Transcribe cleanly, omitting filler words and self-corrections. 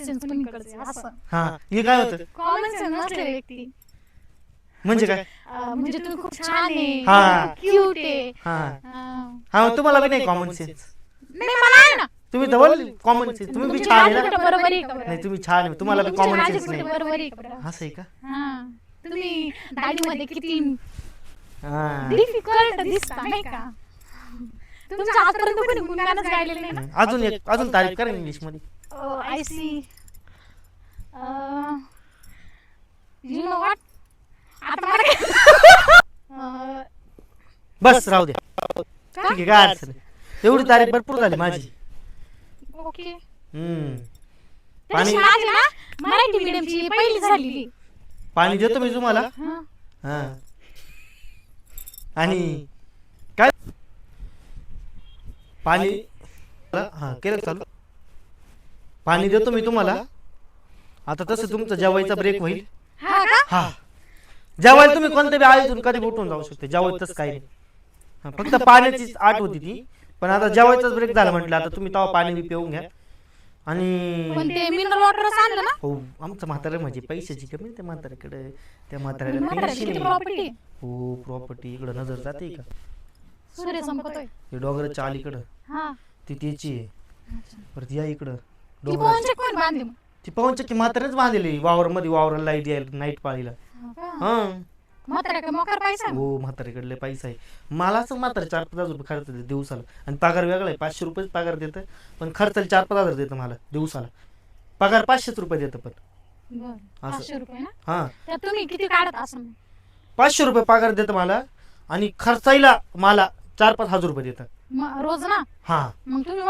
Sense कुणीकडे असं. हा हे काय होतं कॉमन सेन्स नसलेली व्यक्ती. म्हणजे काय म्हणजे तुम्ही खूप छान आहे, हा. क्यूट आहे. हा हा. हा मग तुम्हाला बी नाही कॉमन सेन्स नाही मला आहे ना. तुम्ही तर बोल कॉमन सेन्स तुम्ही बी तुमची छान आहे लॉजिक ना कुठं बरोबर आहे का बरं? नाही तुम्ही छान आहे तुम्हाला बी तुमची कॉमन लॉजिक सेन्स कुठं नाही बरोबर आहे का बरं? असं आहे का हा. तुम्ही दाढीमध्ये किती हा डिफिकल्ट दिसता नाही का? तुमच्या आजपर्यंत कोणी गुणगानच गायलेलं नाही ना. अजून तारीफ करा इंग्लिश मध्ये I see you know what. आता मला बस राहू द्या ठीक आहे काय अडचण नाही. एवढी तारीफ भरपूर झाली माझी ओके. पाणी माझी ना मराठी मीडियमची पहिली झालेली. पाणी देतो मी तुम्हाला हा. हा आणि काय पाणी हा केलं चालू पाणी देतो मी तुम्हाला आता तसं तुमचं जेवायचा ब्रेक होईल हा का? हा जेवायला तुम्ही कोणत्या बी आळीतून कधी उठून जाऊ शकते जेवायचं काही नाही हा, फक्त पाण्याचीच आठ होती ती पण आता जेवायचाच ब्रेक झाला म्हटलं आता तुम्ही तेव्हा पाणी बी पिऊन घ्या आणि पण ते मिनरल वॉटर आणलं ना. हो आमचं म्हातारं म्हणजे पैशाची कमी त्या म्हाताऱ्याकडे त्या म्हाताऱ्याला म्हाताऱ्याची पेन्शन किती आहे. प्रॉपर्टी? हो प्रॉपर्टी इकडं नजर जाते का सूर्य संपतोय. हे डोंगराच्या अलीकडं हा. ती त्याची आहे परत या इकडं ती डोंगराची पोहनचे कोण बांधले मग? ती पवनचक्की म्हाताऱ्याच बांधलेली वावर मध्ये वावर लाईट यायला नाईट पाळीला हा म्हातारा का मोकार पैसा? हो म्हाताऱ्याकडले पैसा आहे मला असं म्हातारा 4-5 रुपये खर्च देते दिवसाला आणि पगार वेगळा आहे 500 रुपये पगार देतं पण खर्चाला 4-5 हजार देतं मला दिवसाला पगार 500 रुपये देतं पण बरं. असं. 500 रुपये ना. हा तर तुम्ही किती काढत असं? 500 रुपये पगार देतं मला आणि खर्चायला मला 4-5 हजार रुपये देतं रोज ना. हा मग तुम्ही